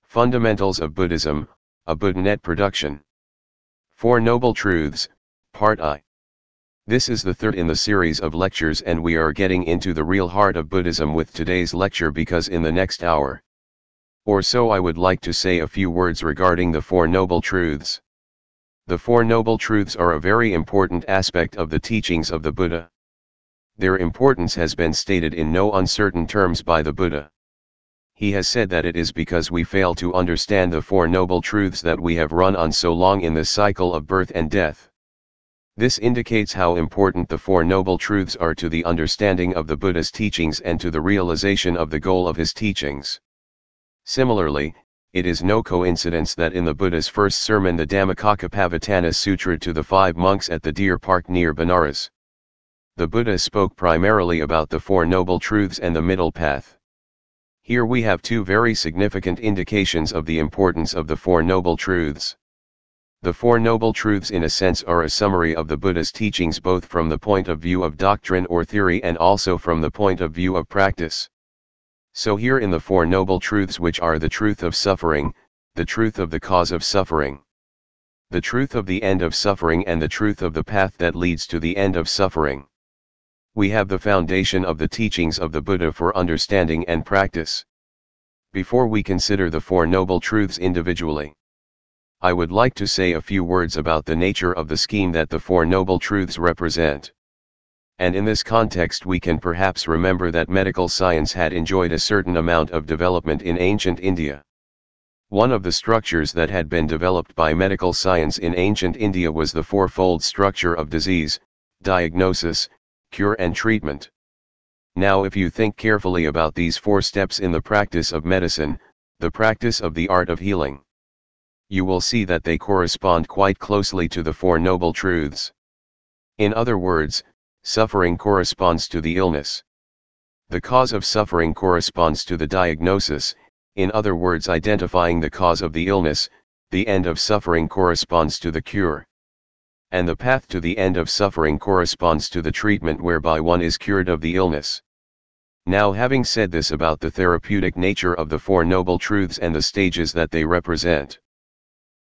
Fundamentals of Buddhism, a Buddhanet production. Four Noble Truths, Part I. This is the third in the series of lectures, and we are getting into the real heart of Buddhism with today's lecture, because in the next hour or so I would like to say a few words regarding the Four Noble Truths. The Four Noble Truths are a very important aspect of the teachings of the Buddha. Their importance has been stated in no uncertain terms by the Buddha. He has said that it is because we fail to understand the Four Noble Truths that we have run on so long in the cycle of birth and death. This indicates how important the Four Noble Truths are to the understanding of the Buddha's teachings and to the realization of the goal of his teachings. Similarly, it is no coincidence that in the Buddha's first sermon, the Dhammacakkappavattana Sutra to the 5 monks at the Deer Park near Benares, the Buddha spoke primarily about the Four Noble Truths and the middle path. Here we have two very significant indications of the importance of the Four Noble Truths. The Four Noble Truths in a sense are a summary of the Buddha's teachings, both from the point of view of doctrine or theory and also from the point of view of practice. So here in the Four Noble Truths, which are the truth of suffering, the truth of the cause of suffering, the truth of the end of suffering, and the truth of the path that leads to the end of suffering, we have the foundation of the teachings of the Buddha for understanding and practice. Before we consider the Four Noble Truths individually, I would like to say a few words about the nature of the scheme that the Four Noble Truths represent. And in this context we can perhaps remember that medical science had enjoyed a certain amount of development in ancient India. One of the structures that had been developed by medical science in ancient India was the fourfold structure of disease, diagnosis, cure and treatment. Now if you think carefully about these 4 steps in the practice of medicine, the practice of the art of healing, you will see that they correspond quite closely to the Four Noble Truths. In other words, suffering corresponds to the illness. The cause of suffering corresponds to the diagnosis, in other words identifying the cause of the illness. The end of suffering corresponds to the cure. And the path to the end of suffering corresponds to the treatment whereby one is cured of the illness. Now, having said this about the therapeutic nature of the Four Noble Truths and the stages that they represent,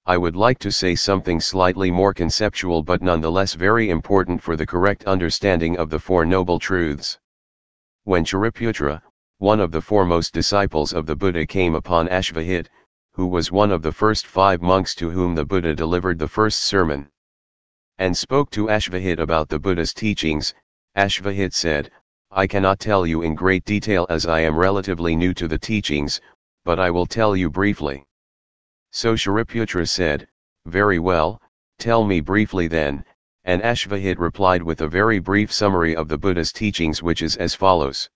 I would like to say something slightly more conceptual but nonetheless very important for the correct understanding of the Four Noble Truths. When Shariputra, one of the foremost disciples of the Buddha, came upon Ashvahit, who was one of the first 5 monks to whom the Buddha delivered the first sermon, and spoke to Ashvahit about the Buddha's teachings, Ashvahit said, "I cannot tell you in great detail as I am relatively new to the teachings, but I will tell you briefly." So Shariputra said, "Very well, tell me briefly then," and Ashvahit replied with a very brief summary of the Buddha's teachings, which is as follows.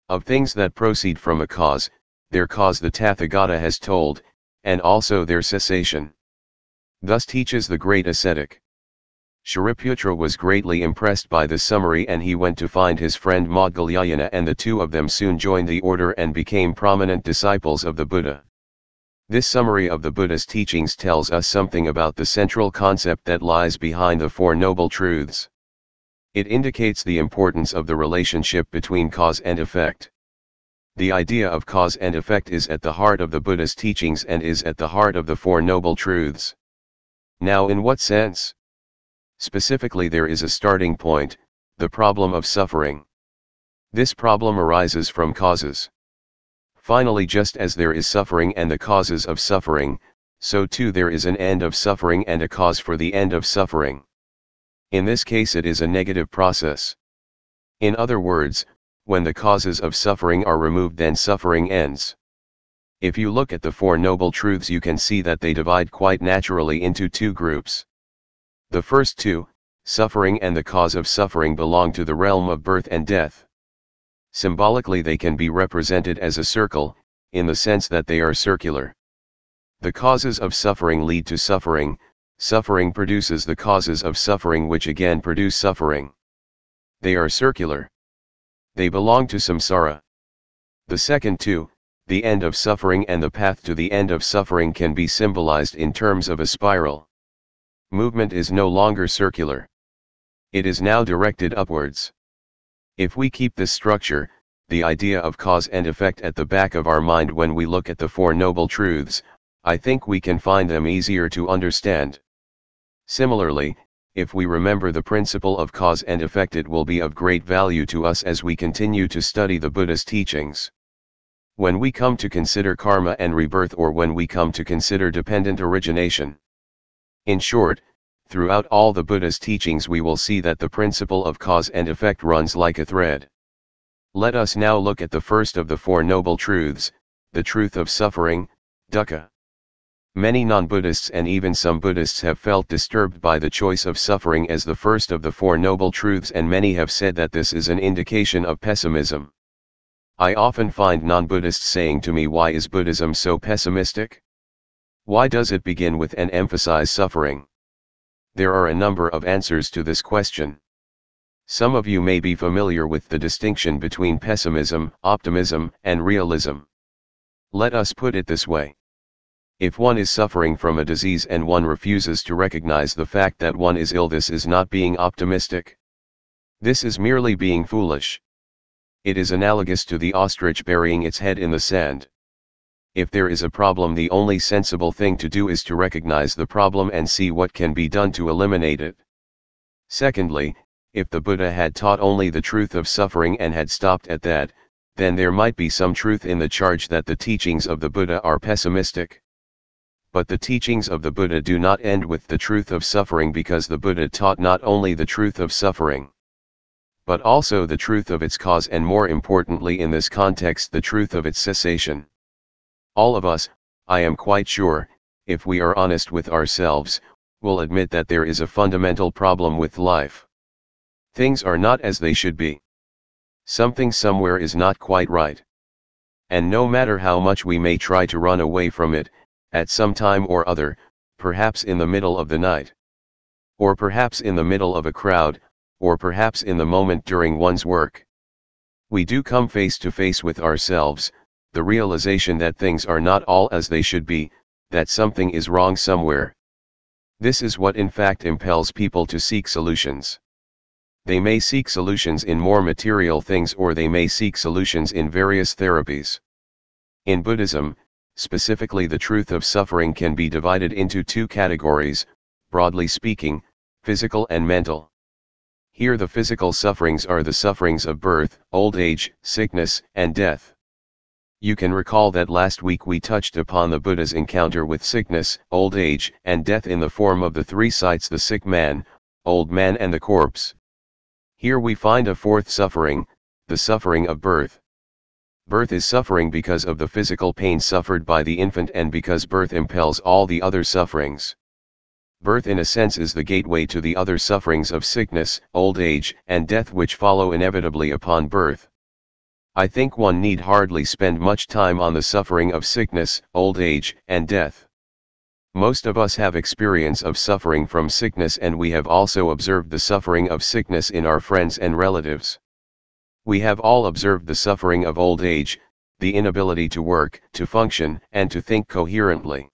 Of things that proceed from a cause, their cause the Tathagata has told, and also their cessation. Thus teaches the great ascetic. Shariputra was greatly impressed by this summary, and he went to find his friend Maudgalyayana, and the two of them soon joined the order and became prominent disciples of the Buddha. This summary of the Buddha's teachings tells us something about the central concept that lies behind the Four Noble Truths. It indicates the importance of the relationship between cause and effect. The idea of cause and effect is at the heart of the Buddha's teachings and is at the heart of the Four Noble Truths. Now, in what sense? Specifically, there is a starting point, the problem of suffering. This problem arises from causes. Finally, just as there is suffering and the causes of suffering, so too there is an end of suffering and a cause for the end of suffering. In this case it is a negative process. In other words, when the causes of suffering are removed, then suffering ends. If you look at the Four Noble Truths, you can see that they divide quite naturally into 2 groups. The first 2, suffering and the cause of suffering, belong to the realm of birth and death. Symbolically they can be represented as a circle, in the sense that they are circular. The causes of suffering lead to suffering, suffering produces the causes of suffering which again produce suffering. They are circular. They belong to samsara. The second 2, the end of suffering and the path to the end of suffering, can be symbolized in terms of a spiral. Movement is no longer circular. It is now directed upwards. If we keep this structure, the idea of cause and effect at the back of our mind when we look at the Four Noble Truths, I think we can find them easier to understand. Similarly, if we remember the principle of cause and effect, it will be of great value to us as we continue to study the Buddha's teachings. When we come to consider karma and rebirth, or when we come to consider dependent origination. In short, throughout all the Buddha's teachings we will see that the principle of cause and effect runs like a thread. Let us now look at the first of the Four Noble Truths, the truth of suffering, dukkha. Many non-Buddhists and even some Buddhists have felt disturbed by the choice of suffering as the first of the Four Noble Truths, and many have said that this is an indication of pessimism. I often find non-Buddhists saying to me, why is Buddhism so pessimistic? Why does it begin with and emphasize suffering? There are a number of answers to this question. Some of you may be familiar with the distinction between pessimism, optimism, and realism. Let us put it this way. If one is suffering from a disease and one refuses to recognize the fact that one is ill, this is not being optimistic. This is merely being foolish. It is analogous to the ostrich burying its head in the sand. If there is a problem, the only sensible thing to do is to recognize the problem and see what can be done to eliminate it. Secondly, if the Buddha had taught only the truth of suffering and had stopped at that, then there might be some truth in the charge that the teachings of the Buddha are pessimistic. But the teachings of the Buddha do not end with the truth of suffering, because the Buddha taught not only the truth of suffering, but also the truth of its cause, and more importantly in this context, the truth of its cessation. All of us, I am quite sure, if we are honest with ourselves, will admit that there is a fundamental problem with life. Things are not as they should be. Something somewhere is not quite right. And no matter how much we may try to run away from it, at some time or other, perhaps in the middle of the night, or perhaps in the middle of a crowd, or perhaps in the moment during one's work, we do come face to face with ourselves, the realization that things are not all as they should be, that something is wrong somewhere. This is what in fact impels people to seek solutions. They may seek solutions in more material things, or they may seek solutions in various therapies. In Buddhism, specifically, the truth of suffering can be divided into two categories, broadly speaking, physical and mental. Here the physical sufferings are the sufferings of birth, old age, sickness, and death. You can recall that last week we touched upon the Buddha's encounter with sickness, old age, and death in the form of the three sights: the sick man, old man, and the corpse. Here we find a fourth suffering, the suffering of birth. Birth is suffering because of the physical pain suffered by the infant, and because birth impels all the other sufferings. Birth in a sense is the gateway to the other sufferings of sickness, old age, and death, which follow inevitably upon birth. I think one need hardly spend much time on the suffering of sickness, old age, and death. Most of us have experience of suffering from sickness, and we have also observed the suffering of sickness in our friends and relatives. We have all observed the suffering of old age, the inability to work, to function, and to think coherently.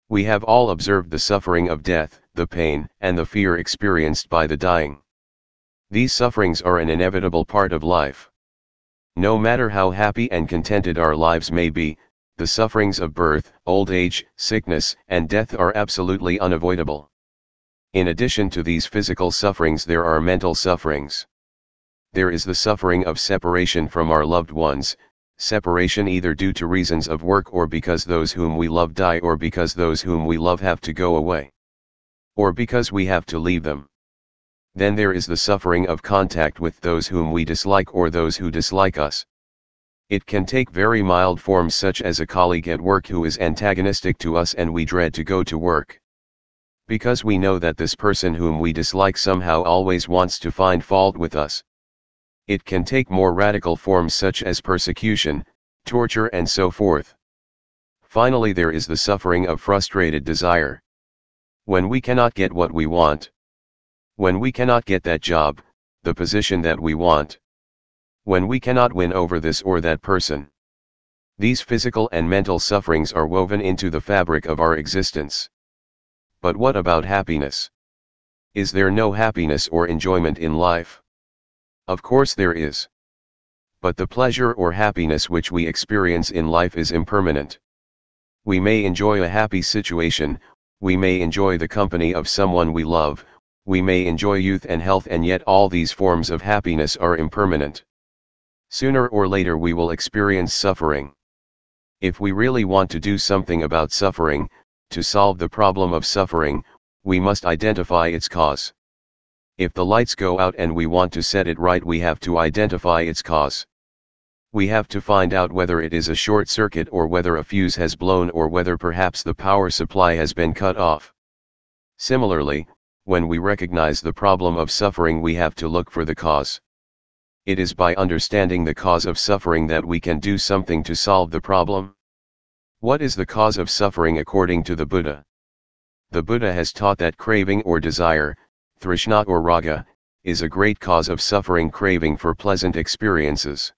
We have all observed the suffering of death, the pain, and the fear experienced by the dying. These sufferings are an inevitable part of life. No matter how happy and contented our lives may be, the sufferings of birth, old age, sickness, and death are absolutely unavoidable. In addition to these physical sufferings, there are mental sufferings. There is the suffering of separation from our loved ones, separation either due to reasons of work, or because those whom we love die, or because those whom we love have to go away, or because we have to leave them. Then there is the suffering of contact with those whom we dislike, or those who dislike us. It can take very mild forms, such as a colleague at work who is antagonistic to us and we dread to go to work, because we know that this person whom we dislike somehow always wants to find fault with us. It can take more radical forms, such as persecution, torture, and so forth. Finally, there is the suffering of frustrated desire. When we cannot get what we want. When we cannot get that job, the position that we want. When we cannot win over this or that person. These physical and mental sufferings are woven into the fabric of our existence. But what about happiness? Is there no happiness or enjoyment in life? Of course there is. But the pleasure or happiness which we experience in life is impermanent. We may enjoy a happy situation, we may enjoy the company of someone we love, we may enjoy youth and health, and yet all these forms of happiness are impermanent. Sooner or later we will experience suffering. If we really want to do something about suffering, to solve the problem of suffering, we must identify its cause. If the lights go out and we want to set it right, we have to identify its cause. We have to find out whether it is a short circuit, or whether a fuse has blown, or whether perhaps the power supply has been cut off. Similarly, when we recognize the problem of suffering, we have to look for the cause. It is by understanding the cause of suffering that we can do something to solve the problem. What is the cause of suffering according to the Buddha? The Buddha has taught that craving or desire, trishna or raga, is a great cause of suffering. Craving for pleasant experiences,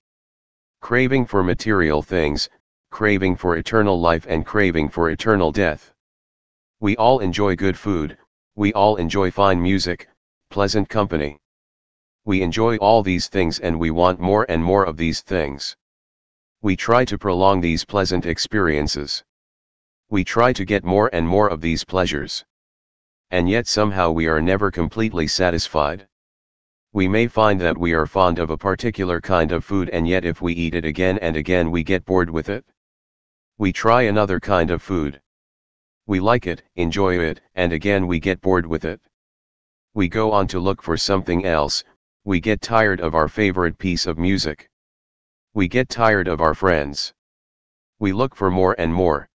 craving for material things, craving for eternal life, and craving for eternal death. We all enjoy good food, we all enjoy fine music, pleasant company. We enjoy all these things and we want more and more of these things. We try to prolong these pleasant experiences. We try to get more and more of these pleasures. And yet somehow we are never completely satisfied. We may find that we are fond of a particular kind of food, and yet if we eat it again and again we get bored with it. We try another kind of food. We like it, enjoy it, and again we get bored with it. We go on to look for something else, we get tired of our favorite piece of music. We get tired of our friends. We look for more and more.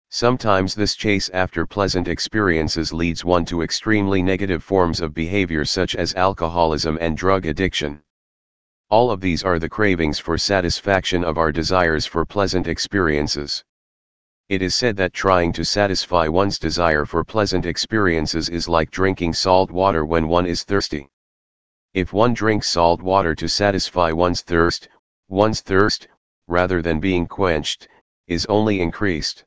Sometimes this chase after pleasant experiences leads one to extremely negative forms of behavior such as alcoholism and drug addiction. All of these are the cravings for satisfaction of our desires for pleasant experiences. It is said that trying to satisfy one's desire for pleasant experiences is like drinking salt water when one is thirsty. If one drinks salt water to satisfy one's thirst, rather than being quenched, is only increased.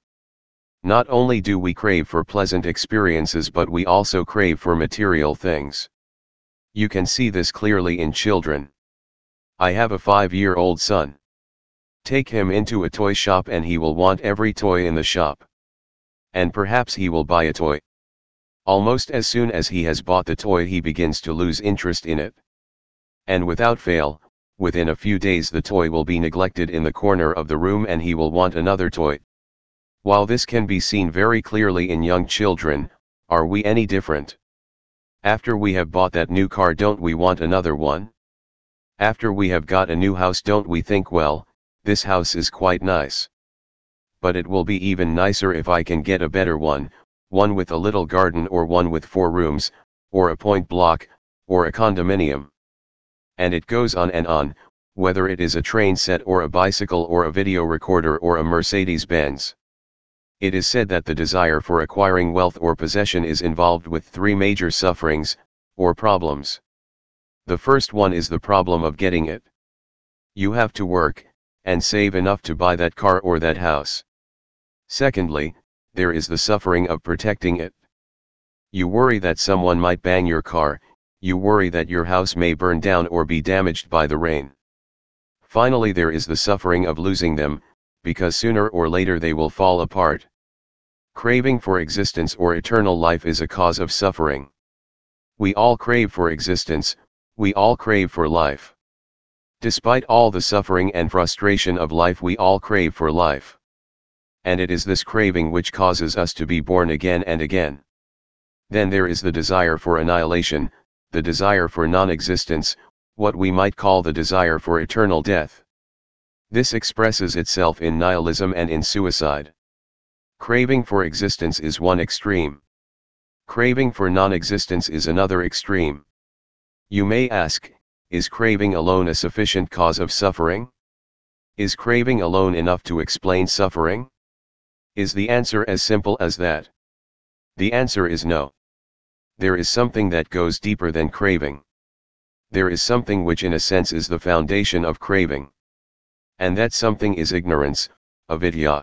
Not only do we crave for pleasant experiences, but we also crave for material things. You can see this clearly in children. I have a 5-year-old son. Take him into a toy shop and he will want every toy in the shop. And perhaps he will buy a toy. Almost as soon as he has bought the toy, he begins to lose interest in it. And without fail, within a few days the toy will be neglected in the corner of the room and he will want another toy. While this can be seen very clearly in young children, are we any different? After we have bought that new car, don't we want another one? After we have got a new house, don't we think, well, this house is quite nice. But it will be even nicer if I can get a better one with a little garden, or one with 4 rooms, or a point block, or a condominium. And it goes on and on, whether it is a train set or a bicycle or a video recorder or a Mercedes-Benz. It is said that the desire for acquiring wealth or possession is involved with 3 major sufferings, or problems. The first one is the problem of getting it. You have to work, and save enough to buy that car or that house. Secondly, there is the suffering of protecting it. You worry that someone might bang your car, you worry that your house may burn down or be damaged by the rain. Finally, there is the suffering of losing them, because sooner or later they will fall apart. Craving for existence or eternal life is a cause of suffering. We all crave for existence, we all crave for life. Despite all the suffering and frustration of life, we all crave for life. And it is this craving which causes us to be born again and again. Then there is the desire for annihilation, the desire for non-existence, what we might call the desire for eternal death. This expresses itself in nihilism and in suicide. Craving for existence is one extreme. Craving for non-existence is another extreme. You may ask, is craving alone a sufficient cause of suffering? Is craving alone enough to explain suffering? Is the answer as simple as that? The answer is no. There is something that goes deeper than craving. There is something which in a sense is the foundation of craving. And that something is ignorance, avidya.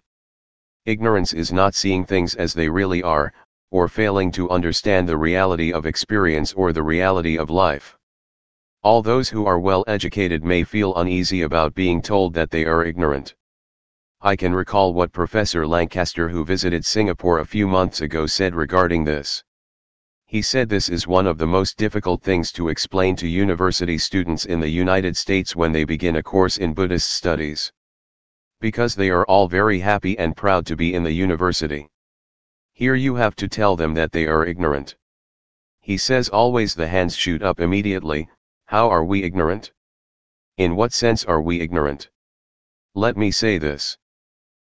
Ignorance is not seeing things as they really are, or failing to understand the reality of experience or the reality of life. All those who are well educated may feel uneasy about being told that they are ignorant. I can recall what Professor Lancaster, who visited Singapore a few months ago, said regarding this. He said this is one of the most difficult things to explain to university students in the United States when they begin a course in Buddhist studies. Because they are all very happy and proud to be in the university. Here you have to tell them that they are ignorant. He says always the hands shoot up immediately. How are we ignorant? In what sense are we ignorant? Let me say this.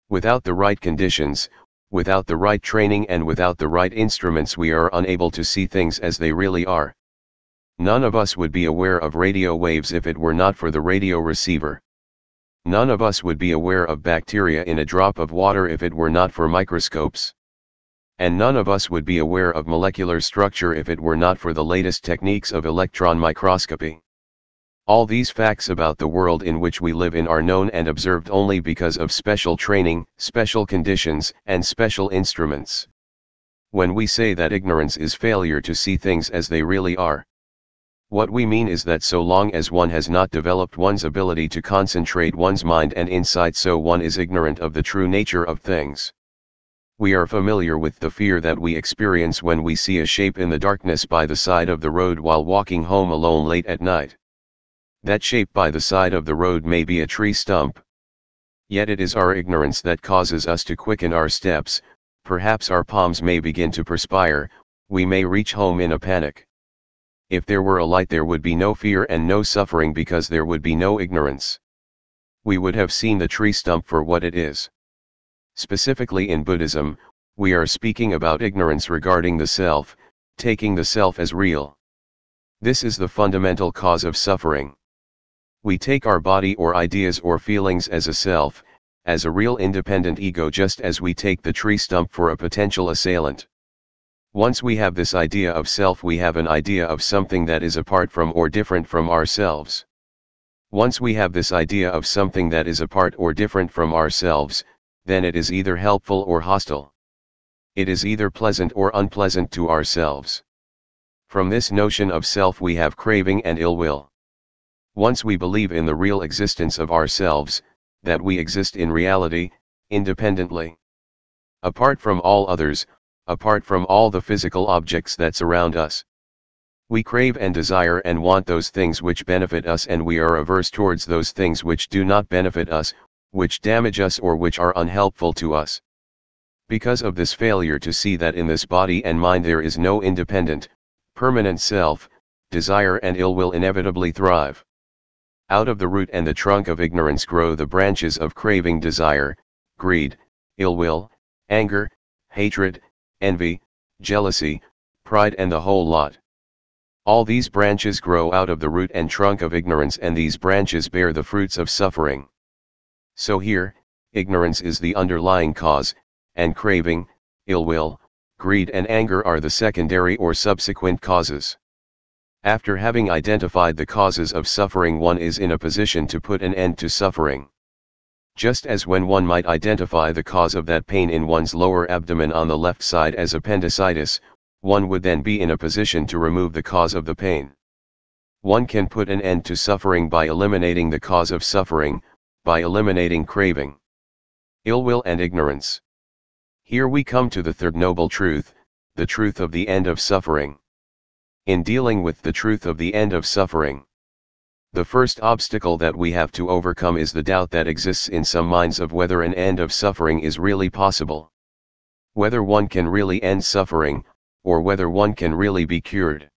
Without the right conditions, without the right training and without the right instruments, we are unable to see things as they really are. None of us would be aware of radio waves if it were not for the radio receiver. None of us would be aware of bacteria in a drop of water if it were not for microscopes. And none of us would be aware of molecular structure if it were not for the latest techniques of electron microscopy. All these facts about the world in which we live in are known and observed only because of special training, special conditions, and special instruments. When we say that ignorance is failure to see things as they really are, what we mean is that so long as one has not developed one's ability to concentrate one's mind and insight, so one is ignorant of the true nature of things. We are familiar with the fear that we experience when we see a shape in the darkness by the side of the road while walking home alone late at night. That shape by the side of the road may be a tree stump. Yet it is our ignorance that causes us to quicken our steps. Perhaps our palms may begin to perspire, we may reach home in a panic. If there were a light, there would be no fear and no suffering, because there would be no ignorance. We would have seen the tree stump for what it is. Specifically in Buddhism, we are speaking about ignorance regarding the self, taking the self as real. This is the fundamental cause of suffering. We take our body or ideas or feelings as a self, as a real independent ego, just as we take the tree stump for a potential assailant. Once we have this idea of self, we have an idea of something that is apart from or different from ourselves. Once we have this idea of something that is apart or different from ourselves, then it is either helpful or hostile. It is either pleasant or unpleasant to ourselves. From this notion of self we have craving and ill will. Once we believe in the real existence of ourselves, that we exist in reality, independently, apart from all others, apart from all the physical objects that surround us, we crave and desire and want those things which benefit us, and we are averse towards those things which do not benefit us, which damage us or which are unhelpful to us. Because of this failure to see that in this body and mind there is no independent, permanent self, desire and ill will inevitably thrive. Out of the root and the trunk of ignorance grow the branches of craving, desire, greed, ill will, anger, hatred, envy, jealousy, pride, and the whole lot. All these branches grow out of the root and trunk of ignorance, and these branches bear the fruits of suffering. So here, ignorance is the underlying cause, and craving, ill will, greed and anger are the secondary or subsequent causes. After having identified the causes of suffering, one is in a position to put an end to suffering. Just as when one might identify the cause of that pain in one's lower abdomen on the left side as appendicitis, one would then be in a position to remove the cause of the pain. One can put an end to suffering by eliminating the cause of suffering, by eliminating craving, ill will and ignorance. Here we come to the third noble truth, the truth of the end of suffering. In dealing with the truth of the end of suffering, the first obstacle that we have to overcome is the doubt that exists in some minds of whether an end of suffering is really possible. Whether one can really end suffering, or whether one can really be cured.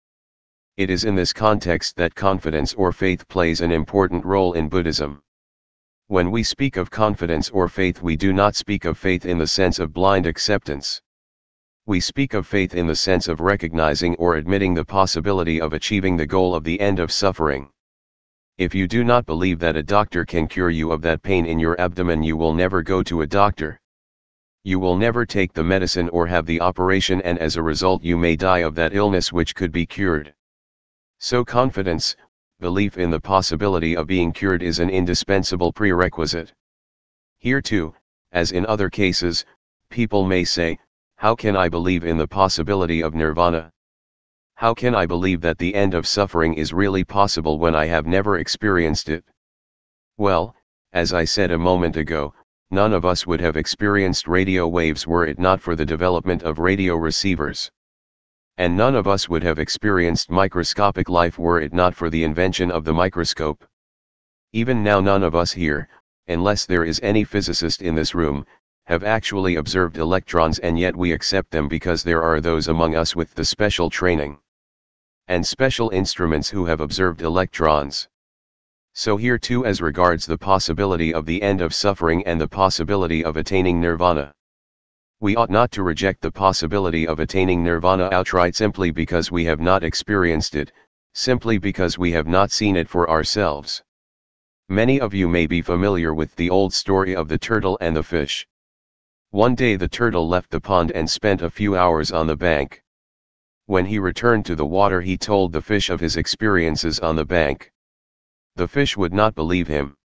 It is in this context that confidence or faith plays an important role in Buddhism. When we speak of confidence or faith, we do not speak of faith in the sense of blind acceptance. We speak of faith in the sense of recognizing or admitting the possibility of achieving the goal of the end of suffering. If you do not believe that a doctor can cure you of that pain in your abdomen, you will never go to a doctor. You will never take the medicine or have the operation, and as a result you may die of that illness which could be cured. So confidence, belief in the possibility of being cured, is an indispensable prerequisite. Here too, as in other cases, people may say, "How can I believe in the possibility of nirvana? How can I believe that the end of suffering is really possible when I have never experienced it? Well, as I said a moment ago, none of us would have experienced radio waves were it not for the development of radio receivers. And none of us would have experienced microscopic life were it not for the invention of the microscope. Even now none of us here, unless there is any physicist in this room, have actually observed electrons, and yet we accept them because there are those among us with the special training and special instruments who have observed electrons. So here too, as regards the possibility of the end of suffering and the possibility of attaining nirvana, we ought not to reject the possibility of attaining nirvana outright simply because we have not experienced it, simply because we have not seen it for ourselves. Many of you may be familiar with the old story of the turtle and the fish. One day the turtle left the pond and spent a few hours on the bank. When he returned to the water, he told the fish of his experiences on the bank. The fish would not believe him.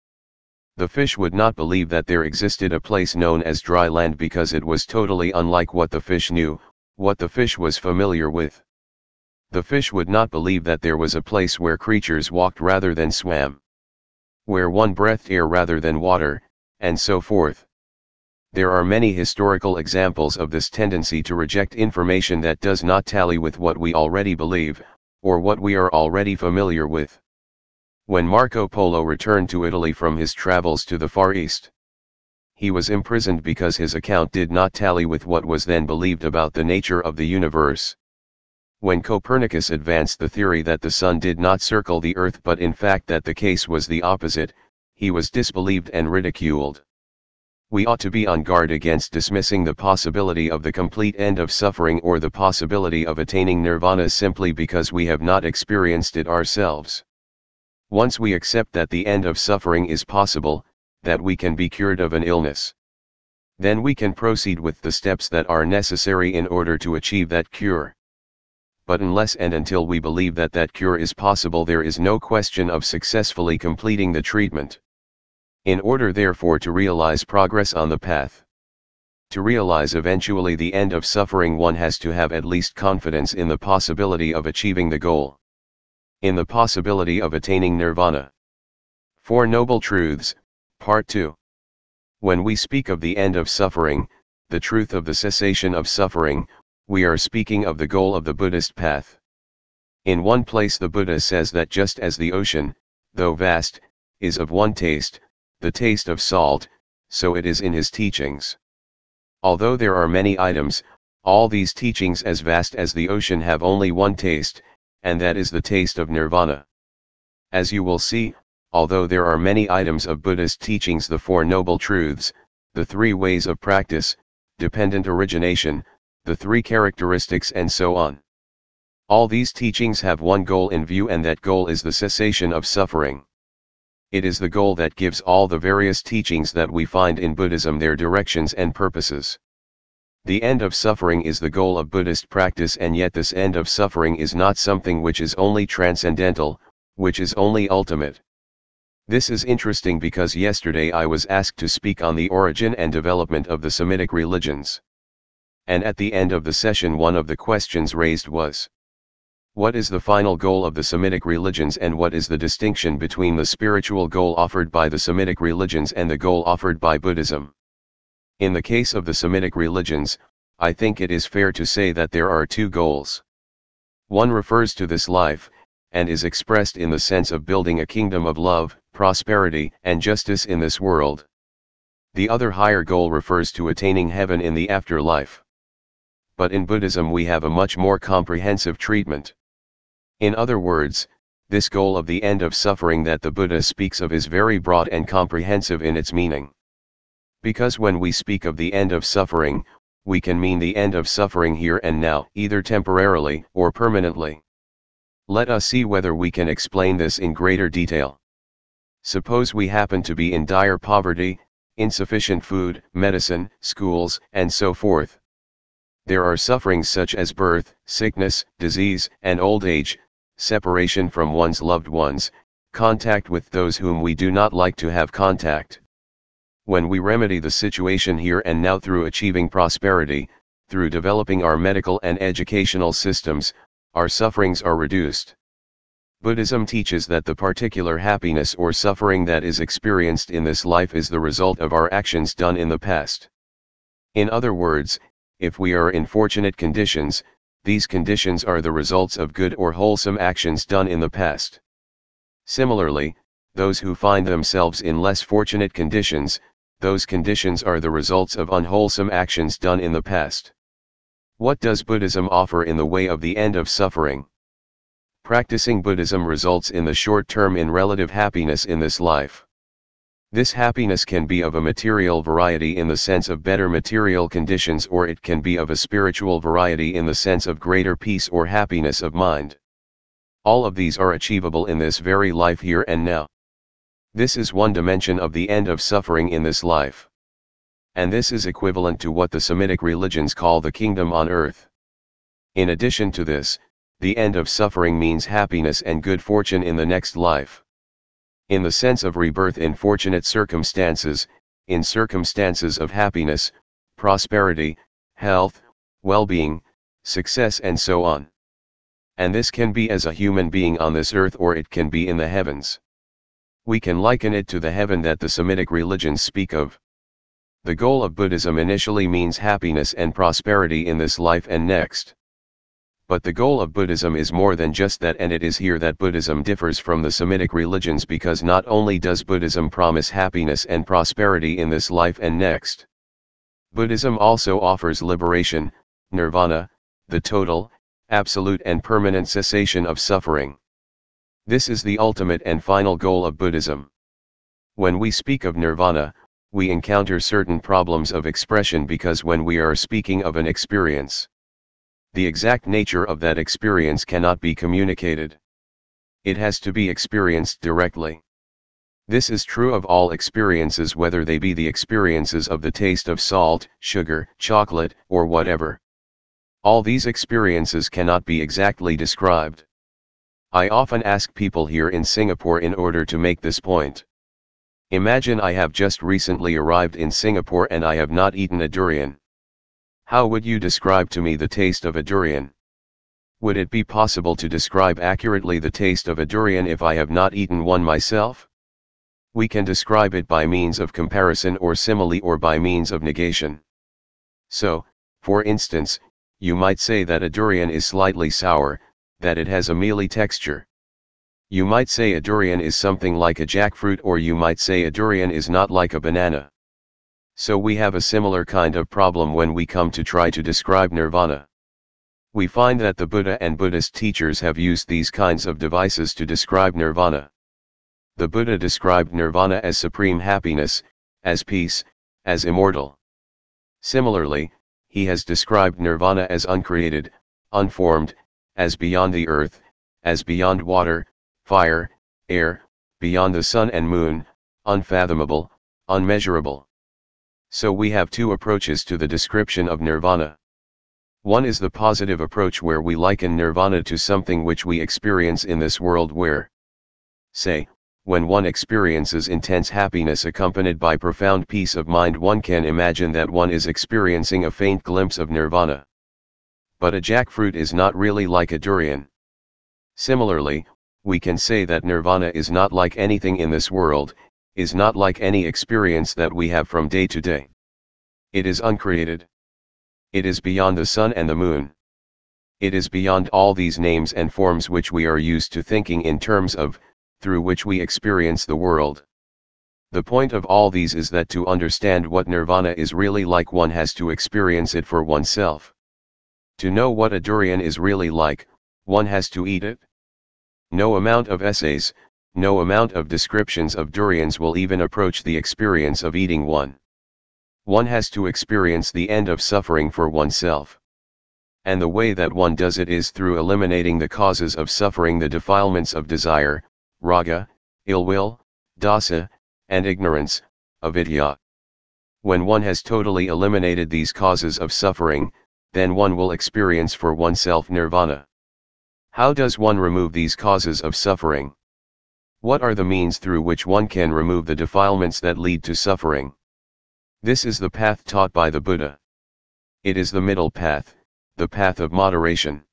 The fish would not believe that there existed a place known as dry land because it was totally unlike what the fish knew, what the fish was familiar with. The fish would not believe that there was a place where creatures walked rather than swam, where one breathed air rather than water, and so forth. There are many historical examples of this tendency to reject information that does not tally with what we already believe, or what we are already familiar with. When Marco Polo returned to Italy from his travels to the Far East, he was imprisoned because his account did not tally with what was then believed about the nature of the universe. When Copernicus advanced the theory that the sun did not circle the earth but in fact that the case was the opposite, he was disbelieved and ridiculed. We ought to be on guard against dismissing the possibility of the complete end of suffering or the possibility of attaining nirvana simply because we have not experienced it ourselves. Once we accept that the end of suffering is possible, that we can be cured of an illness, then we can proceed with the steps that are necessary in order to achieve that cure. But unless and until we believe that that cure is possible, there is no question of successfully completing the treatment. In order therefore to realize progress on the path, to realize eventually the end of suffering, one has to have at least confidence in the possibility of achieving the goal, in the possibility of attaining nirvana. Four Noble Truths, Part 2. When we speak of the end of suffering, the truth of the cessation of suffering, we are speaking of the goal of the Buddhist path. In one place the Buddha says that just as the ocean, though vast, is of one taste, the taste of salt, so it is in his teachings. Although there are many items, all these teachings as vast as the ocean have only one taste, and that is the taste of nirvana. As you will see, although there are many items of Buddhist teachings, the Four Noble Truths, the three ways of practice, dependent origination, the three characteristics and so on. All these teachings have one goal in view, and that goal is the cessation of suffering. It is the goal that gives all the various teachings that we find in Buddhism their directions and purposes. The end of suffering is the goal of Buddhist practice, and yet this end of suffering is not something which is only transcendental, which is only ultimate. This is interesting because yesterday I was asked to speak on the origin and development of the Semitic religions. And at the end of the session, one of the questions raised was, what is the final goal of the Semitic religions, and what is the distinction between the spiritual goal offered by the Semitic religions and the goal offered by Buddhism? In the case of the Semitic religions, I think it is fair to say that there are two goals. One refers to this life, and is expressed in the sense of building a kingdom of love, prosperity, and justice in this world. The other higher goal refers to attaining heaven in the afterlife. But in Buddhism we have a much more comprehensive treatment. In other words, this goal of the end of suffering that the Buddha speaks of is very broad and comprehensive in its meaning. Because when we speak of the end of suffering, we can mean the end of suffering here and now, either temporarily or permanently. Let us see whether we can explain this in greater detail. Suppose we happen to be in dire poverty, insufficient food, medicine, schools, and so forth. There are sufferings such as birth, sickness, disease, and old age, separation from one's loved ones, contact with those whom we do not like to have contact. When we remedy the situation here and now through achieving prosperity, through developing our medical and educational systems, our sufferings are reduced. Buddhism teaches that the particular happiness or suffering that is experienced in this life is the result of our actions done in the past. In other words, if we are in fortunate conditions, these conditions are the results of good or wholesome actions done in the past. Similarly, those who find themselves in less fortunate conditions, those conditions are the results of unwholesome actions done in the past. What does Buddhism offer in the way of the end of suffering? Practicing Buddhism results in the short term in relative happiness in this life. This happiness can be of a material variety in the sense of better material conditions, or it can be of a spiritual variety in the sense of greater peace or happiness of mind. All of these are achievable in this very life here and now. This is one dimension of the end of suffering in this life. And this is equivalent to what the Semitic religions call the kingdom on earth. In addition to this, the end of suffering means happiness and good fortune in the next life. In the sense of rebirth in fortunate circumstances, in circumstances of happiness, prosperity, health, well-being, success and so on. And this can be as a human being on this earth, or it can be in the heavens. We can liken it to the heaven that the Semitic religions speak of. The goal of Buddhism initially means happiness and prosperity in this life and next. But the goal of Buddhism is more than just that, and it is here that Buddhism differs from the Semitic religions, because not only does Buddhism promise happiness and prosperity in this life and next. Buddhism also offers liberation, nirvana, the total, absolute and permanent cessation of suffering. This is the ultimate and final goal of Buddhism. When we speak of nirvana, we encounter certain problems of expression, because when we are speaking of an experience, the exact nature of that experience cannot be communicated. It has to be experienced directly. This is true of all experiences, whether they be the experiences of the taste of salt, sugar, chocolate, or whatever. All these experiences cannot be exactly described. I often ask people here in Singapore in order to make this point. Imagine I have just recently arrived in Singapore and I have not eaten a durian. How would you describe to me the taste of a durian? Would it be possible to describe accurately the taste of a durian if I have not eaten one myself? We can describe it by means of comparison or simile, or by means of negation. So, for instance, you might say that a durian is slightly sour, that it has a mealy texture. You might say a durian is something like a jackfruit, or you might say a durian is not like a banana. So we have a similar kind of problem when we come to try to describe nirvana. We find that the Buddha and Buddhist teachers have used these kinds of devices to describe nirvana. The Buddha described nirvana as supreme happiness, as peace, as immortal. Similarly, he has described nirvana as uncreated, unformed, as beyond the earth, as beyond water, fire, air, beyond the sun and moon, unfathomable, unmeasurable. So we have two approaches to the description of nirvana. One is the positive approach, where we liken nirvana to something which we experience in this world, where, say, when one experiences intense happiness accompanied by profound peace of mind, one can imagine that one is experiencing a faint glimpse of nirvana. But a jackfruit is not really like a durian. Similarly, we can say that nirvana is not like anything in this world, is not like any experience that we have from day to day. It is uncreated. It is beyond the sun and the moon. It is beyond all these names and forms which we are used to thinking in terms of, through which we experience the world. The point of all these is that to understand what nirvana is really like, one has to experience it for oneself. To know what a durian is really like, one has to eat it. No amount of essays, no amount of descriptions of durians will even approach the experience of eating one. One has to experience the end of suffering for oneself. And the way that one does it is through eliminating the causes of suffering, the defilements of desire, raga, ill will, dasa, and ignorance, avidya. When one has totally eliminated these causes of suffering, then one will experience for oneself nirvana. How does one remove these causes of suffering? What are the means through which one can remove the defilements that lead to suffering? This is the path taught by the Buddha. It is the middle path, the path of moderation.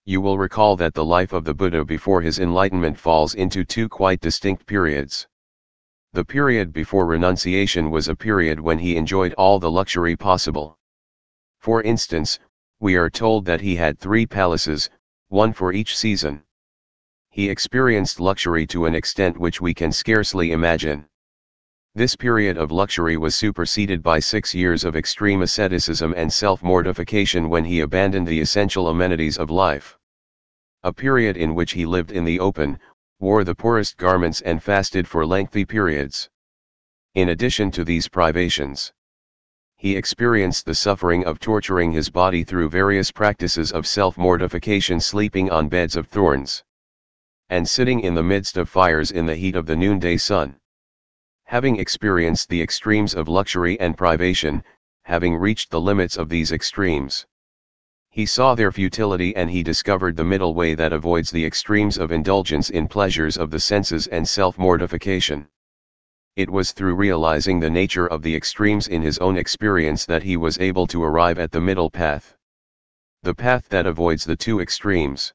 You will recall that the life of the Buddha before his enlightenment falls into two quite distinct periods. The period before renunciation was a period when he enjoyed all the luxury possible. For instance, we are told that he had 3 palaces, one for each season. He experienced luxury to an extent which we can scarcely imagine. This period of luxury was superseded by 6 years of extreme asceticism and self-mortification when he abandoned the essential amenities of life. A period in which he lived in the open, wore the poorest garments and fasted for lengthy periods. In addition to these privations, he experienced the suffering of torturing his body through various practices of self-mortification, sleeping on beds of thorns, and sitting in the midst of fires in the heat of the noonday sun. Having experienced the extremes of luxury and privation, having reached the limits of these extremes, he saw their futility and he discovered the middle way that avoids the extremes of indulgence in pleasures of the senses and self-mortification. It was through realizing the nature of the extremes in his own experience that he was able to arrive at the middle path. The path that avoids the two extremes.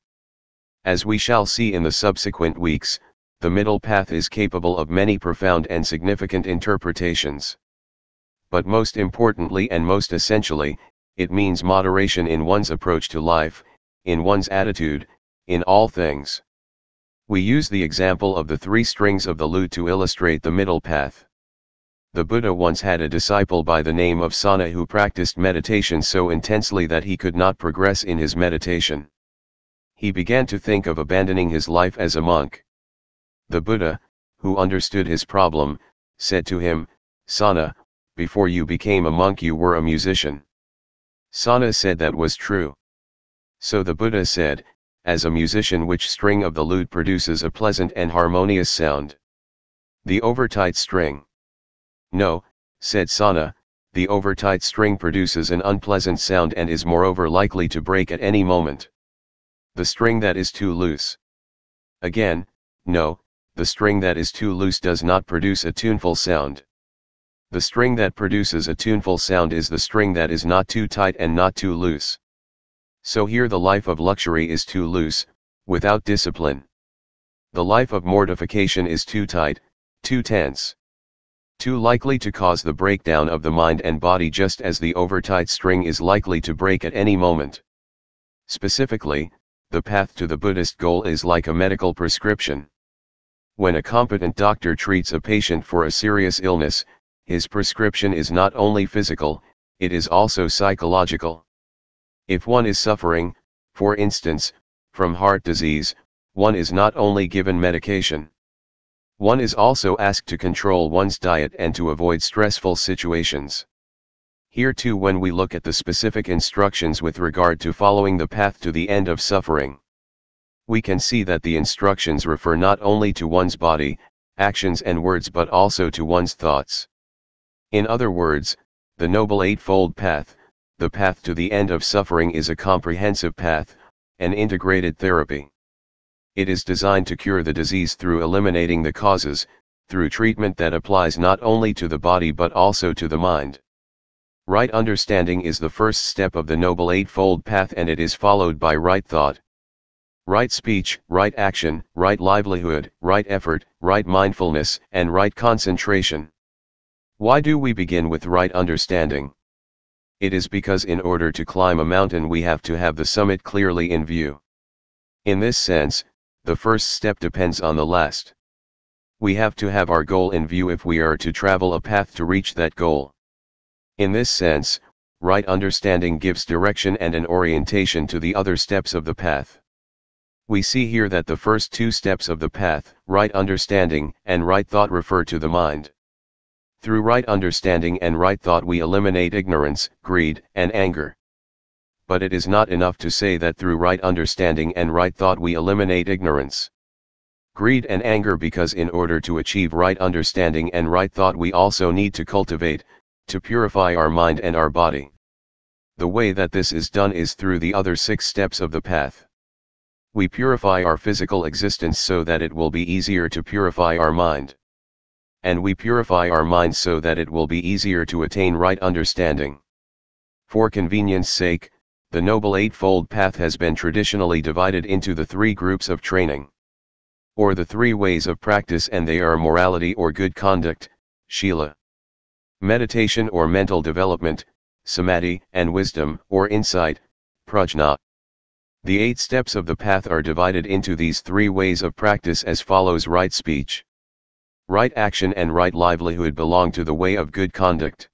As we shall see in the subsequent weeks, the middle path is capable of many profound and significant interpretations. But most importantly and most essentially, it means moderation in one's approach to life, in one's attitude, in all things. We use the example of the 3 strings of the lute to illustrate the middle path. The Buddha once had a disciple by the name of Sana who practiced meditation so intensely that he could not progress in his meditation. He began to think of abandoning his life as a monk. The Buddha, who understood his problem, said to him, "Sana, before you became a monk you were a musician." Sana said that was true. So the Buddha said, "As a musician, which string of the lute produces a pleasant and harmonious sound? The overtight string." "No," said Sana, "the overtight string produces an unpleasant sound and is moreover likely to break at any moment." "The string that is too loose." Again, "No, the string that is too loose does not produce a tuneful sound. The string that produces a tuneful sound is the string that is not too tight and not too loose." So here the life of luxury is too loose, without discipline. The life of mortification is too tight, too tense, too likely to cause the breakdown of the mind and body, just as the overtight string is likely to break at any moment. Specifically, the path to the Buddhist goal is like a medical prescription. When a competent doctor treats a patient for a serious illness, his prescription is not only physical, it is also psychological. If one is suffering, for instance, from heart disease, one is not only given medication. One is also asked to control one's diet and to avoid stressful situations. Here too, when we look at the specific instructions with regard to following the path to the end of suffering, we can see that the instructions refer not only to one's body, actions and words but also to one's thoughts. In other words, the Noble Eightfold Path, the path to the end of suffering, is a comprehensive path, an integrated therapy. It is designed to cure the disease through eliminating the causes, through treatment that applies not only to the body but also to the mind. Right understanding is the first step of the Noble Eightfold Path, and it is followed by right thought, right speech, right action, right livelihood, right effort, right mindfulness, and right concentration. Why do we begin with right understanding? It is because in order to climb a mountain we have to have the summit clearly in view. In this sense, the first step depends on the last. We have to have our goal in view if we are to travel a path to reach that goal. In this sense, right understanding gives direction and an orientation to the other steps of the path. We see here that the first 2 steps of the path, right understanding and right thought, refer to the mind. Through right understanding and right thought we eliminate ignorance, greed, and anger. But it is not enough to say that through right understanding and right thought we eliminate ignorance, greed, and anger, because in order to achieve right understanding and right thought we also need to cultivate, to purify our mind and our body. The way that this is done is through the other 6 steps of the path. We purify our physical existence so that it will be easier to purify our mind. And we purify our mind so that it will be easier to attain right understanding. For convenience sake, The Noble Eightfold Path has been traditionally divided into the three groups of training, or the three ways of practice, and they are morality or good conduct, shila; meditation or mental development, samadhi; and wisdom or insight, prajna. The 8 steps of the path are divided into these three ways of practice as follows: right speech, right action, and right livelihood belong to the way of good conduct.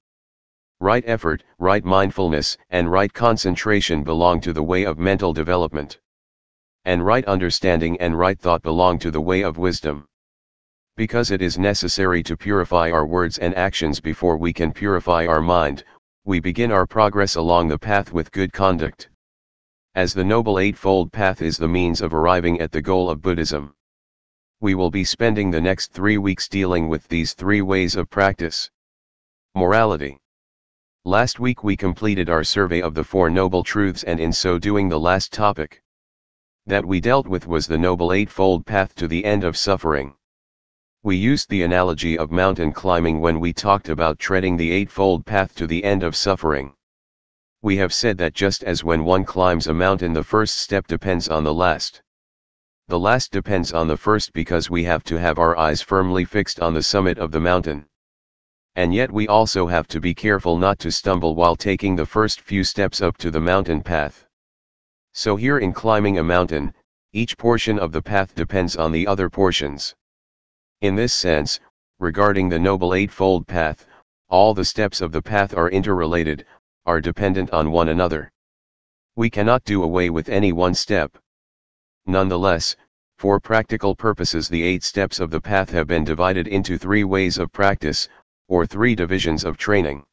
Right effort, right mindfulness, and right concentration belong to the way of mental development. And right understanding and right thought belong to the way of wisdom. Because it is necessary to purify our words and actions before we can purify our mind, we begin our progress along the path with good conduct. As the Noble Eightfold Path is the means of arriving at the goal of Buddhism, we will be spending the next 3 weeks dealing with these three ways of practice. Morality. Last week we completed our survey of the Four Noble Truths, and in so doing the last topic that we dealt with was the Noble Eightfold Path to the end of suffering. We used the analogy of mountain climbing when we talked about treading the Eightfold Path to the end of suffering. We have said that just as when one climbs a mountain, the first step depends on the last. The last depends on the first because we have to have our eyes firmly fixed on the summit of the mountain. And yet we also have to be careful not to stumble while taking the first few steps up to the mountain path. So here in climbing a mountain, each portion of the path depends on the other portions. In this sense, regarding the Noble Eightfold Path, all the steps of the path are interrelated, are dependent on one another. We cannot do away with any one step. Nonetheless, for practical purposes, the 8 steps of the path have been divided into 3 ways of practice, or 3 divisions of training.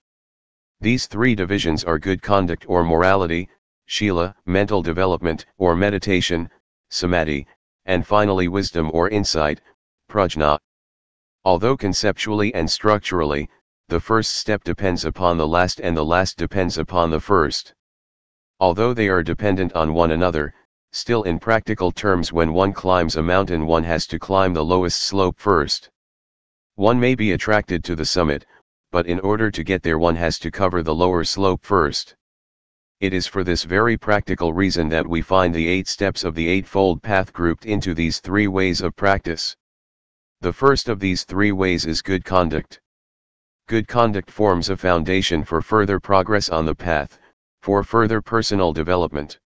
These 3 divisions are good conduct or morality, shila, mental development or meditation, samadhi, and finally wisdom or insight, prajna. Although conceptually and structurally, the first step depends upon the last and the last depends upon the first. Although they are dependent on one another, still in practical terms, when one climbs a mountain, one has to climb the lowest slope first. One may be attracted to the summit, but in order to get there one has to cover the lower slope first. It is for this very practical reason that we find the 8 steps of the Eightfold Path grouped into these 3 ways of practice. The first of these 3 ways is good conduct. Good conduct forms a foundation for further progress on the path, for further personal development.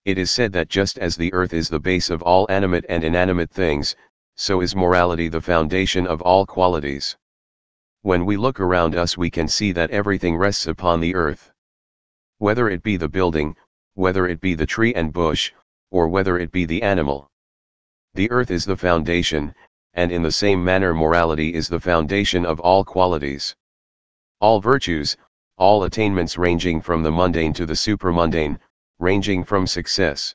It is said that just as the earth is the base of all animate and inanimate things, so is morality the foundation of all qualities. When we look around us, we can see that everything rests upon the earth. Whether it be the building, whether it be the tree and bush, or whether it be the animal. The earth is the foundation, and in the same manner morality is the foundation of all qualities. All virtues, all attainments ranging from the mundane to the supramundane, ranging from success,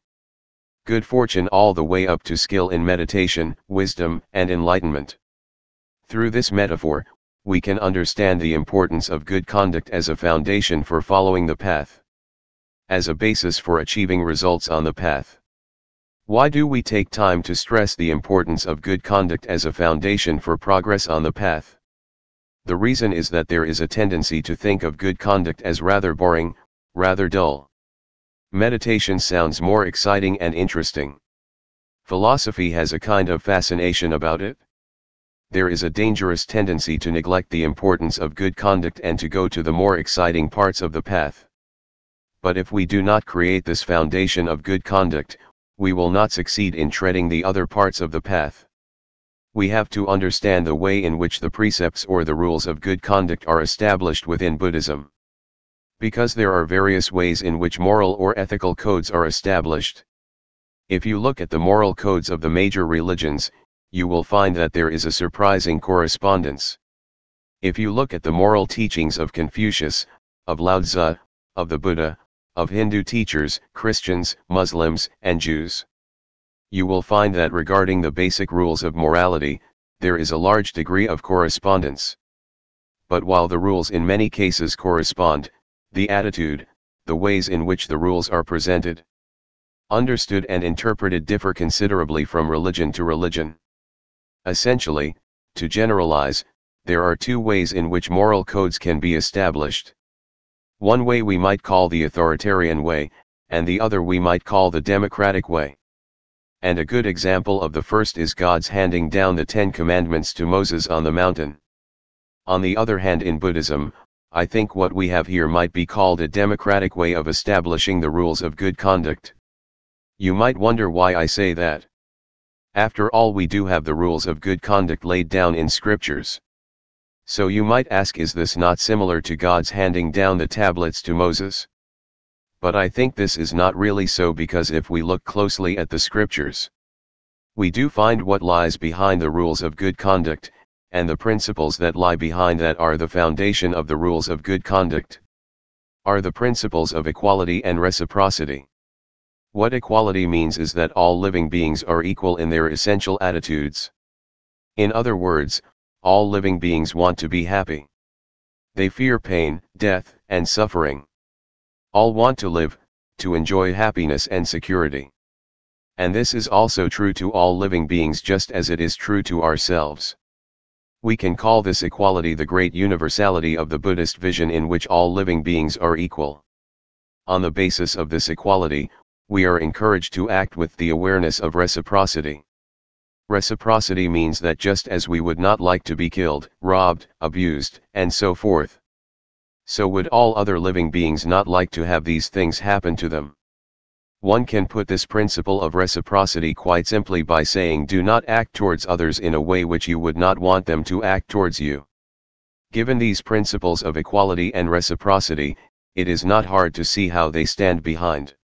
good fortune all the way up to skill in meditation, wisdom, and enlightenment. Through this metaphor, we can understand the importance of good conduct as a foundation for following the path, as a basis for achieving results on the path. Why do we take time to stress the importance of good conduct as a foundation for progress on the path? The reason is that there is a tendency to think of good conduct as rather boring, rather dull. Meditation sounds more exciting and interesting. Philosophy has a kind of fascination about it. There is a dangerous tendency to neglect the importance of good conduct and to go to the more exciting parts of the path. But if we do not create this foundation of good conduct, we will not succeed in treading the other parts of the path. We have to understand the way in which the precepts or the rules of good conduct are established within Buddhism. Because there are various ways in which moral or ethical codes are established. If you look at the moral codes of the major religions, you will find that there is a surprising correspondence. If you look at the moral teachings of Confucius, of Lao Tzu, of the Buddha, of Hindu teachers, Christians, Muslims, and Jews, you will find that regarding the basic rules of morality, there is a large degree of correspondence. But while the rules in many cases correspond, the attitude, the ways in which the rules are presented, understood and interpreted differ considerably from religion to religion. Essentially, to generalize, there are 2 ways in which moral codes can be established. One way we might call the authoritarian way, and the other we might call the democratic way. And a good example of the first is God's handing down the 10 Commandments to Moses on the mountain. On the other hand, in Buddhism, I think what we have here might be called a democratic way of establishing the rules of good conduct. You might wonder why I say that. After all, we do have the rules of good conduct laid down in scriptures. So you might ask, is this not similar to God's handing down the tablets to Moses? But I think this is not really so, because if we look closely at the scriptures, we do find what lies behind the rules of good conduct, and the principles that lie behind that are the foundation of the rules of good conduct, are the principles of equality and reciprocity. What equality means is that all living beings are equal in their essential attitudes. In other words, all living beings want to be happy. They fear pain, death, and suffering. All want to live, to enjoy happiness and security. And this is also true to all living beings, just as it is true to ourselves. We can call this equality the great universality of the Buddhist vision, in which all living beings are equal. On the basis of this equality, we are encouraged to act with the awareness of reciprocity. Reciprocity means that just as we would not like to be killed, robbed, abused, and so forth, so would all other living beings not like to have these things happen to them. One can put this principle of reciprocity quite simply by saying, do not act towards others in a way which you would not want them to act towards you. Given these principles of equality and reciprocity, it is not hard to see how they stand behind,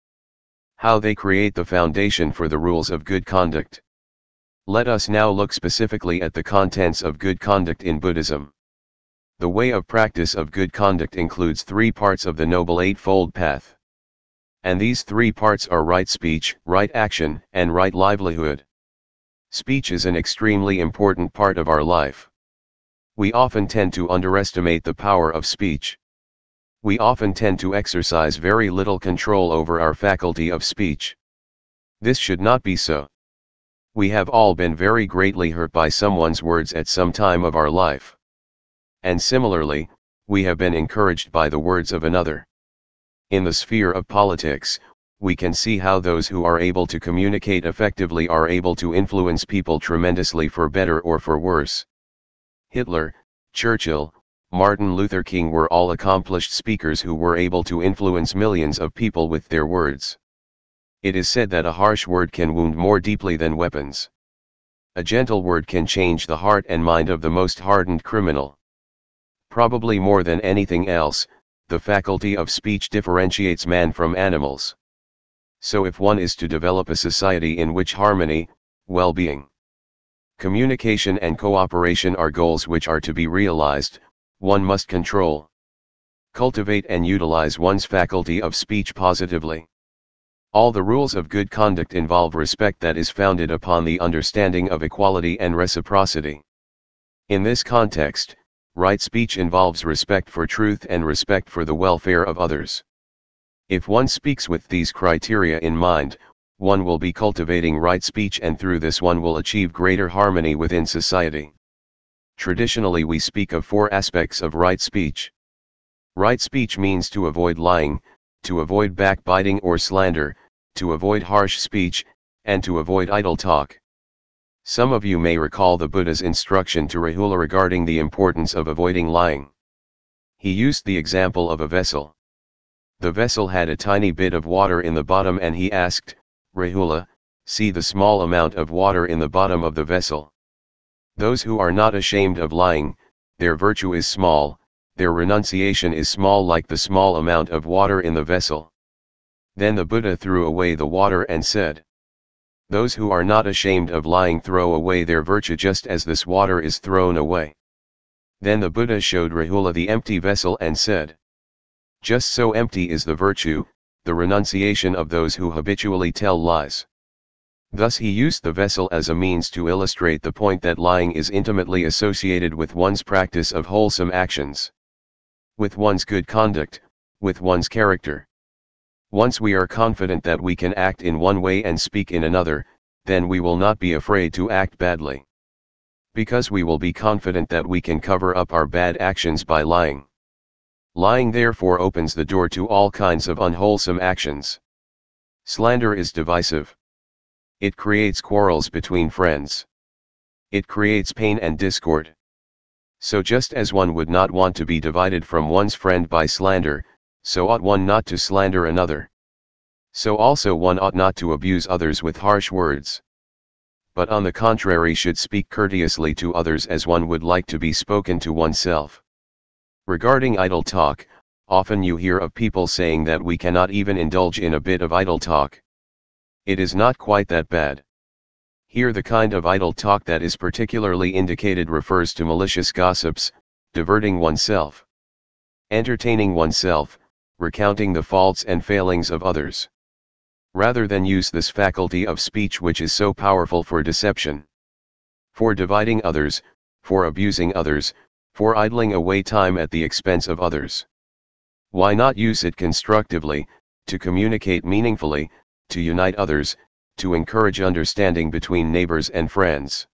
how they create the foundation for the rules of good conduct. Let us now look specifically at the contents of good conduct in Buddhism. The way of practice of good conduct includes 3 parts of the Noble Eightfold Path. And these 3 parts are right speech, right action, and right livelihood. Speech is an extremely important part of our life. We often tend to underestimate the power of speech. We often tend to exercise very little control over our faculty of speech. This should not be so. We have all been very greatly hurt by someone's words at some time of our life. And similarly, we have been encouraged by the words of another. In the sphere of politics, we can see how those who are able to communicate effectively are able to influence people tremendously, for better or for worse. Hitler, Churchill, Martin Luther King were all accomplished speakers who were able to influence millions of people with their words. It is said that a harsh word can wound more deeply than weapons. A gentle word can change the heart and mind of the most hardened criminal. Probably more than anything else, the faculty of speech differentiates man from animals. So if one is to develop a society in which harmony, well-being, communication and cooperation are goals which are to be realized, one must control, cultivate and utilize one's faculty of speech positively. All the rules of good conduct involve respect that is founded upon the understanding of equality and reciprocity. In this context, right speech involves respect for truth and respect for the welfare of others. If one speaks with these criteria in mind, one will be cultivating right speech, and through this one will achieve greater harmony within society. Traditionally, we speak of 4 aspects of right speech. Right speech means to avoid lying, to avoid backbiting or slander, to avoid harsh speech, and to avoid idle talk. Some of you may recall the Buddha's instruction to Rahula regarding the importance of avoiding lying. He used the example of a vessel. The vessel had a tiny bit of water in the bottom, and he asked, Rahula, see the small amount of water in the bottom of the vessel. Those who are not ashamed of lying, their virtue is small, their renunciation is small, like the small amount of water in the vessel. Then the Buddha threw away the water and said, those who are not ashamed of lying throw away their virtue just as this water is thrown away. Then the Buddha showed Rahula the empty vessel and said, just so empty is the virtue, the renunciation of those who habitually tell lies. Thus he used the vessel as a means to illustrate the point that lying is intimately associated with one's practice of wholesome actions, with one's good conduct, with one's character. Once we are confident that we can act in one way and speak in another, then we will not be afraid to act badly. Because we will be confident that we can cover up our bad actions by lying. Lying therefore opens the door to all kinds of unwholesome actions. Slander is divisive. It creates quarrels between friends. It creates pain and discord. So just as one would not want to be divided from one's friend by slander, so ought one not to slander another. So also one ought not to abuse others with harsh words, but on the contrary should speak courteously to others as one would like to be spoken to oneself. Regarding idle talk, often you hear of people saying that we cannot even indulge in a bit of idle talk. It is not quite that bad. Here the kind of idle talk that is particularly indicated refers to malicious gossips, diverting oneself, entertaining oneself, recounting the faults and failings of others. Rather than use this faculty of speech which is so powerful for deception, for dividing others, for abusing others, for idling away time at the expense of others. Why not use it constructively, to communicate meaningfully, to unite others, to encourage understanding between neighbors and friends,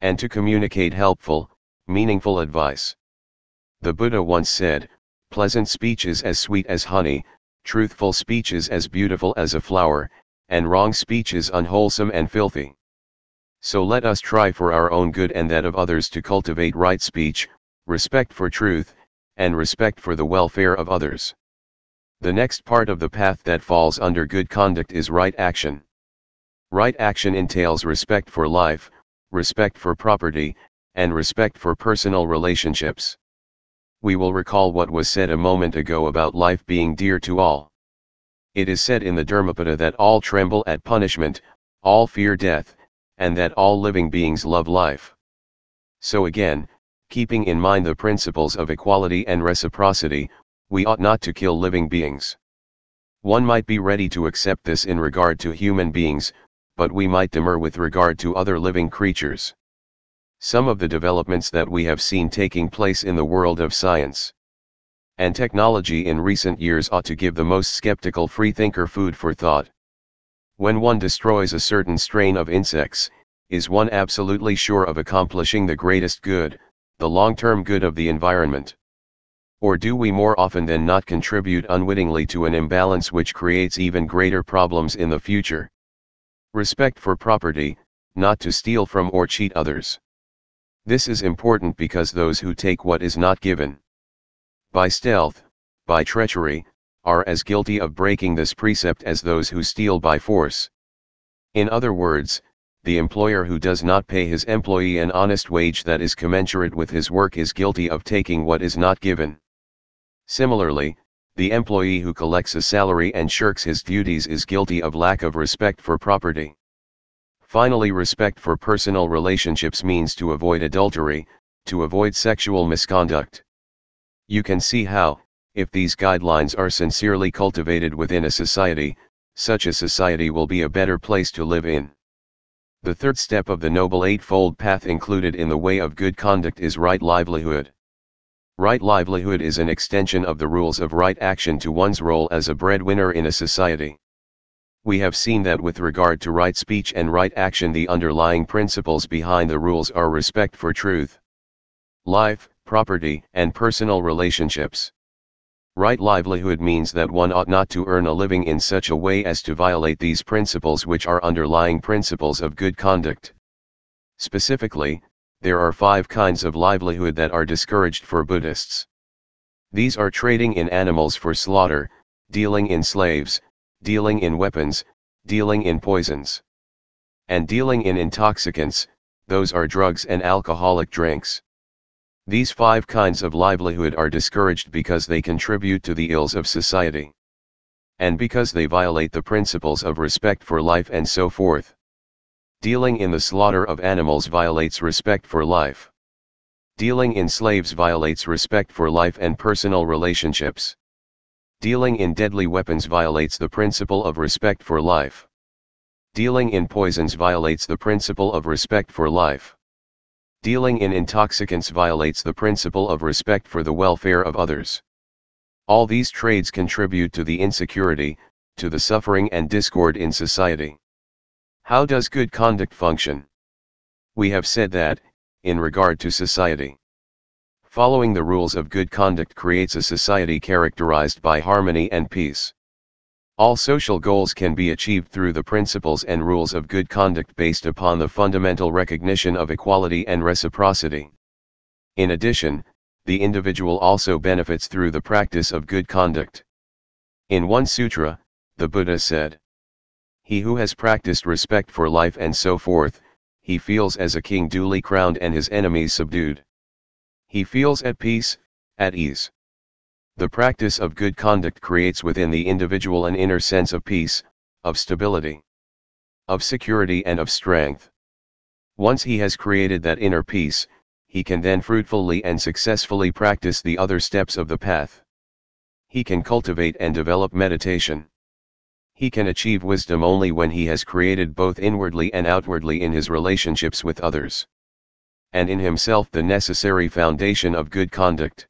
and to communicate helpful, meaningful advice? The Buddha once said, "Pleasant speech is as sweet as honey, truthful speech is as beautiful as a flower, and wrong speech is unwholesome and filthy." So let us try for our own good and that of others to cultivate right speech, respect for truth, and respect for the welfare of others. The next part of the path that falls under good conduct is right action. Right action entails respect for life, respect for property, and respect for personal relationships. We will recall what was said a moment ago about life being dear to all. It is said in the Dharmapada that all tremble at punishment, all fear death, and that all living beings love life. So again, keeping in mind the principles of equality and reciprocity, we ought not to kill living beings. One might be ready to accept this in regard to human beings, but we might demur with regard to other living creatures. Some of the developments that we have seen taking place in the world of science and technology in recent years ought to give the most skeptical freethinker food for thought. When one destroys a certain strain of insects, is one absolutely sure of accomplishing the greatest good, the long-term good of the environment? Or do we more often than not contribute unwittingly to an imbalance which creates even greater problems in the future? Respect for property, not to steal from or cheat others. This is important because those who take what is not given by stealth, by treachery, are as guilty of breaking this precept as those who steal by force. In other words, the employer who does not pay his employee an honest wage that is commensurate with his work is guilty of taking what is not given. Similarly, the employee who collects a salary and shirks his duties is guilty of lack of respect for property. Finally, respect for personal relationships means to avoid adultery, to avoid sexual misconduct. You can see how, if these guidelines are sincerely cultivated within a society, such a society will be a better place to live in. The third step of the Noble Eightfold Path included in the way of good conduct is right livelihood. Right livelihood is an extension of the rules of right action to one's role as a breadwinner in a society. We have seen that with regard to right speech and right action, the underlying principles behind the rules are respect for truth, life, property, and personal relationships. Right livelihood means that one ought not to earn a living in such a way as to violate these principles, which are underlying principles of good conduct. Specifically, there are 5 kinds of livelihood that are discouraged for Buddhists. These are trading in animals for slaughter, dealing in slaves, dealing in weapons, dealing in poisons, and dealing in intoxicants, those are drugs and alcoholic drinks. These 5 kinds of livelihood are discouraged because they contribute to the ills of society, and because they violate the principles of respect for life and so forth. Dealing in the slaughter of animals violates respect for life. Dealing in slaves violates respect for life and personal relationships. Dealing in deadly weapons violates the principle of respect for life. Dealing in poisons violates the principle of respect for life. Dealing in intoxicants violates the principle of respect for the welfare of others. All these trades contribute to the insecurity, to the suffering and discord in society. How does good conduct function? We have said that, in regard to society, Following the rules of good conduct creates a society characterized by harmony and peace. All social goals can be achieved through the principles and rules of good conduct based upon the fundamental recognition of equality and reciprocity. In addition, the individual also benefits through the practice of good conduct. In one sutra, the Buddha said, "He who has practiced respect for life and so forth, he feels as a king duly crowned and his enemies subdued. He feels at peace, at ease." The practice of good conduct creates within the individual an inner sense of peace, of stability, of security and of strength. Once he has created that inner peace, he can then fruitfully and successfully practice the other steps of the path. He can cultivate and develop meditation. He can achieve wisdom only when he has created both inwardly and outwardly in his relationships with others, and in himself the necessary foundation of good conduct.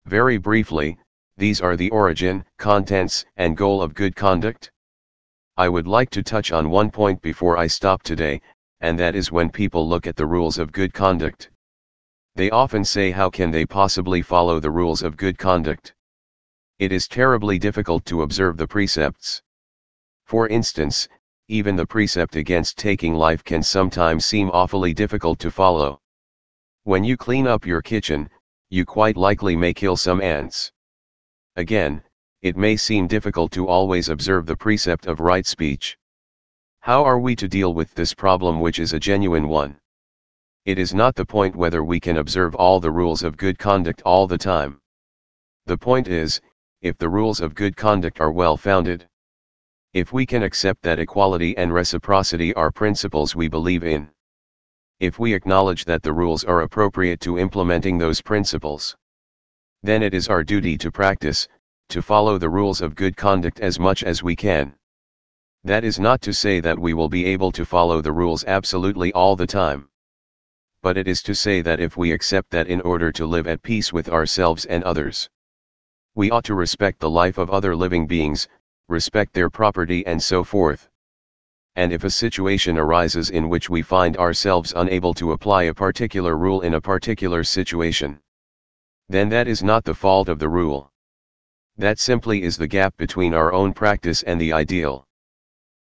Very briefly, these are the origin, contents, and goal of good conduct. I would like to touch on one point before I stop today, and that is when people look at the rules of good conduct. They often say, how can they possibly follow the rules of good conduct? It is terribly difficult to observe the precepts. For instance, even the precept against taking life can sometimes seem awfully difficult to follow. When you clean up your kitchen, you quite likely may kill some ants. Again, it may seem difficult to always observe the precept of right speech. How are we to deal with this problem, which is a genuine one? It is not the point whether we can observe all the rules of good conduct all the time. The point is, if the rules of good conduct are well founded. If we can accept that equality and reciprocity are principles we believe in. If we acknowledge that the rules are appropriate to implementing those principles, then it is our duty to practice, to follow the rules of good conduct as much as we can. That is not to say that we will be able to follow the rules absolutely all the time. But it is to say that if we accept that in order to live at peace with ourselves and others, we ought to respect the life of other living beings, respect their property and so forth. And if a situation arises in which we find ourselves unable to apply a particular rule in a particular situation, then that is not the fault of the rule. That simply is the gap between our own practice and the ideal.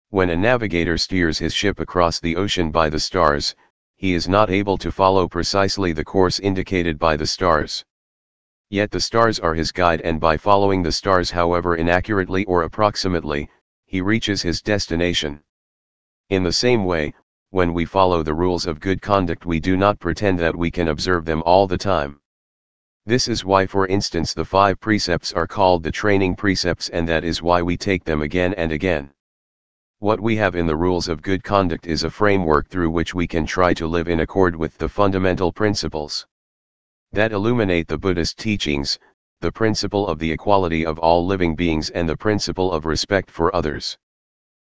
When a navigator steers his ship across the ocean by the stars, he is not able to follow precisely the course indicated by the stars. Yet the stars are his guide, and by following the stars, however inaccurately or approximately, he reaches his destination. In the same way, when we follow the rules of good conduct, we do not pretend that we can observe them all the time. This is why, for instance, the 5 precepts are called the training precepts, and that is why we take them again and again. What we have in the rules of good conduct is a framework through which we can try to live in accord with the fundamental principles that illuminate the Buddhist teachings, the principle of the equality of all living beings and the principle of respect for others.